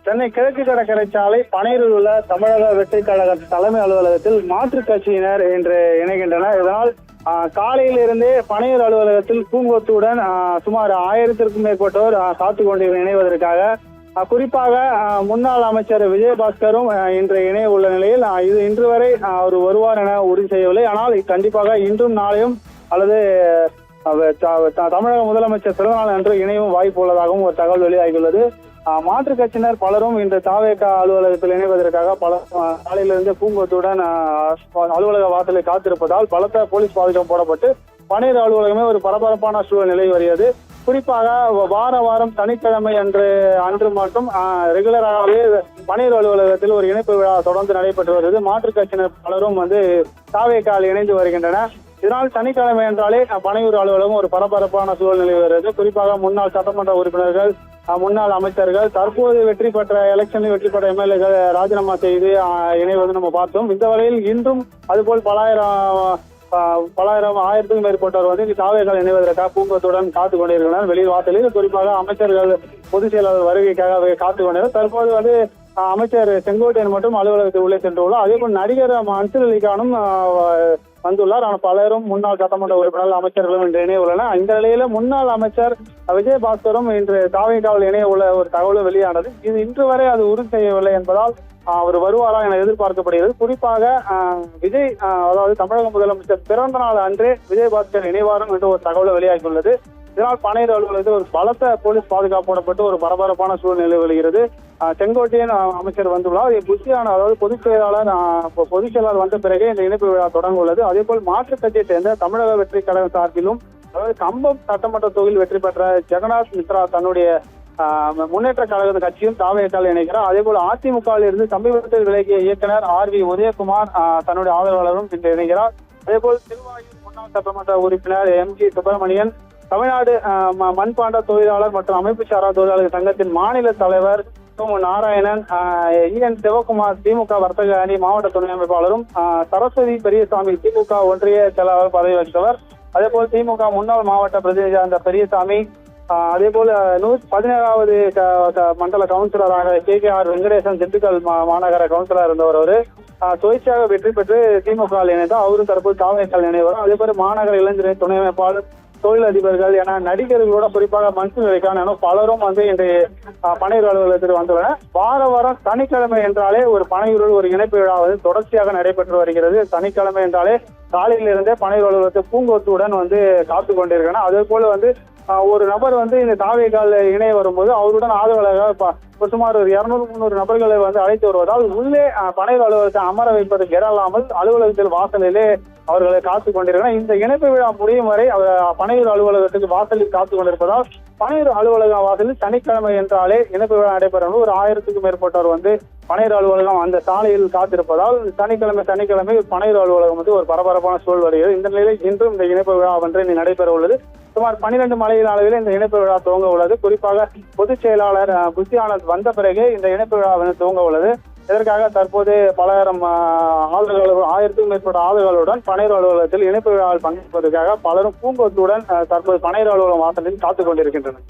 சென்னை கிழக்கு கடற்கரை சாலை பனையூரில் உள்ள தமிழக வெற்றி கழக தலைமை அலுவலகத்தில் மாற்றுக் கட்சியினர் இன்று இணைகின்றனர். இதனால் காலையிலிருந்தே பனையூர் அலுவலகத்தில் பூங்கொத்துடன் சுமார் 1000த்திற்கும் மேற்பட்டோர் காத்து கொண்டு இணைவதற்காக, குறிப்பாக முன்னாள் அமைச்சர் விஜயபாஸ்கரும் இன்று இணைய உள்ள நிலையில் இது இன்று வரை அவர் வருவார் என உறுதி செய்யவில்லை. ஆனால் கண்டிப்பாக இன்றும் நாளையும் அல்லது தமிழக முதலமைச்சர் பிறந்தநாள் அன்று இணையும் வாய்ப்பு உள்ளதாகவும் ஒரு தகவல் வெளியாகியுள்ளது. மாற்றுக் கட்சியினர் பலரும் இன்று தாவேக அலுவலகத்தில் இணைவதற்காக காலையிலிருந்து பூங்கொத்துடன் அலுவலக வாசலில் காத்திருப்பதால் பலத்த போலீஸ் பாதுகாப்பு போடப்பட்டு பனையூர் அலுவலகமே ஒரு பரபரப்பான சூழல் நிலை வருகிறது. குறிப்பாக வாரம் சனிக்கிழமை அன்று மட்டும் ரெகுலராகவே பனையூர் அலுவலகத்தில் ஒரு இணைப்பு விழா தொடர்ந்து நடைபெற்று வருகிறது. மாற்றுக் கட்சியினர் பலரும் தாவேகால் இணைந்து வருகின்றனர். இதனால் சனிக்கிழமை என்றாலே பனையூர் அலுவலகம் ஒரு பரபரப்பான சூழல் நிலை வருகிறது. குறிப்பாக முன்னாள் சட்டமன்ற உறுப்பினர்கள், முன்னாள் அமைச்சர்கள், தற்போது வெற்றி பெற்ற எலெக்ஷனில் வெற்றி பெற்ற எம்எல்ஏக்கள் ராஜினாமா செய்து இணைவது நம்ம பார்த்தோம். இந்த வகையில் இன்றும் அதுபோல் ஆயிரத்துக்கும் மேற்பட்டவர் இங்கு தாவேகால் இணைவதற்காக பூங்கொத்துடன் காத்துக் கொண்டிருக்கிறார் வெளியில் வாசலில். குறிப்பாக அமைச்சர்கள், பொதுச் செயலாளர் வருகைக்காக காத்துக் கொண்டிருக்கிறார். தற்போது அமைச்சர் செங்கோட்டையன் மட்டும் அலுவலகத்தில் உள்ளே சென்றுள்ளார். அதே போல் நடிகர் மன்சூர் அலிகானும் வந்துள்ளார். ஆனால் பலரும் முன்னாள் சட்டமன்ற உறுப்பினர்கள், அமைச்சர்களும் இன்று இணைய உள்ளனர். இந்த நிலையில முன்னாள் அமைச்சர் விஜயபாஸ்கரும் இன்று தாவேகாவில் இணைய உள்ள ஒரு தகவலும் வெளியானது. இது இன்று வரை அது உறுதி செய்யவில்லை என்பதால் அவர் வருவாரா என எதிர்பார்க்கப்படுகிறது. குறிப்பாக விஜய், அதாவது தமிழக முதலமைச்சர் பிறந்த நாள் அன்றே விஜயபாஸ்கர் இணைவாரும் என்று ஒரு தகவல் வெளியாகியுள்ளது. இதனால் பனையூர் அலுவலகத்தில் ஒரு பலத்த போலீஸ் பாதுகாப்பு போடப்பட்டு ஒரு பரபரப்பான சூழ்நிலை வருகிறது. செங்கோட்டையன் அமைச்சர் வந்துள்ளார். புத்தியான, அதாவது பொதுச் செயலாளர் வந்த பிறகே இந்த இணைப்பு விழா தொடங்க உள்ளது. அதே போல் மாற்றுக் கட்சியை சேர்ந்த தமிழக வெற்றி கழகம் சார்பிலும், அதாவது கம்பம் சட்டமன்ற தொகுதியில் வெற்றி பெற்ற ஜெகநாத் மித்ரா தன்னுடைய முன்னேற்ற கழக கட்சியும் தாவேகால் இணைக்கிறார். அதே போல அதிமுகவில் இருந்து சமீபத்தில் விலகிய இயக்குனர் RV உதயகுமார் தன்னுடைய ஆதரவாளரும் இன்று இணைகிறார். அதே போல் திருவாயூர் முன்னாள் சட்டமன்ற உறுப்பினர் MG சுப்பிரமணியன், தமிழ்நாடு மண்பாண்ட தொழிலாளர் மற்றும் அமைப்பு சாரா தொழிலாளர் சங்கத்தின் மாநில தலைவர் நாராயணன், EN சிவகுமார் திமுக வர்த்தக அணி மாவட்ட துணை அமைப்பாளரும், சரஸ்வதி பெரியசாமி திமுக ஒன்றிய செயலாளர் பதவி வகித்தவர். அதே போல் திமுக முன்னாள் மாவட்ட பிரதிநிதி அந்த பெரியசாமி, அதே போல 117வது மண்டல கவுன்சிலராக KKR வெங்கடேசன் திண்டுக்கல் மாநகர கவுன்சிலர் இருந்தவர் சுயேட்சையாக வெற்றி பெற்று திமுக இணைந்தார். அவரும் தற்போது தாவேகால் இணைவார். அதே போல மாநகர இளைஞர் துணை அமைப்பாளர், தொழிலதிபர்கள் என நடிகர்களோட, குறிப்பாக மன்சூர் அலிகான் என பலரும் இன்று பனையூர் அலுவலகத்தில் வந்துள்ளனர். வாரம் சனிக்கிழமை என்றாலே ஒரு பனையூரில் ஒரு இணைப்பு விழா தொடர்ச்சியாக நடைபெற்று வருகிறது. சனிக்கிழமை என்றாலே காலையிலிருந்தே பனையூர் அலுவலகத்தில் பூங்கொத்துடன் காத்து கொண்டிருக்கிறார். அதே போல ஒரு நபர் இந்த தாவேகால் இணைய வரும்போது அவருடன் ஆதரவாளராக சுமார் ஒரு 200-300 நபர்களை அழைத்து வருவதால் உள்ளே பனையூர் அலுவலகத்தை அமர வைப்பதற்கு இயலாமல் அலுவலகத்தில் வாசலிலே அவர்களை காத்துக் கொண்டிருக்கிறார். இந்த இணைப்பு விழா முடியும் வரை பனையூர் அலுவலகத்துக்கு வாசலில் காத்துக் கொண்டிருப்பதால் பனையூர் அலுவலக வாசலில் சனிக்கிழமை என்றாலே இணைப்பு விழா நடைபெறும். ஒரு 1000த்துக்கும் மேற்பட்டவர் பனையூர் அலுவலகம் அந்த சாலையில் காத்திருப்பதால் சனிக்கிழமை பனையூர் அலுவலகம் ஒரு பரபரப்பான சூழல் வருகிறது. இந்த நிலையில் இன்றும் இந்த இணைப்பு விழா நடைபெற உள்ளது. சுமார் 12 மணியின் அளவில் இந்த இணைப்பு விழா துவங்க உள்ளது. குறிப்பாக பொதுச் செயலாளர் புத்தியானந்த் வந்த பிறகு இந்த இணைப்பு விழா துவங்க உள்ளது. இதற்காக தற்போது பலாயிரம் ஆதரவாளர்கள், 1000க்கும் மேற்பட்ட ஆதரவாளர்களுடன் பனையூர் அலுவலகத்தில் இணைப்பு விழாவில் பங்கேற்பதற்காக பலரும் பூங்கொத்துடன் தற்போது பனையூர் அலுவலகம் வாசலில் காத்துக் கொண்டிருக்கின்றனர்.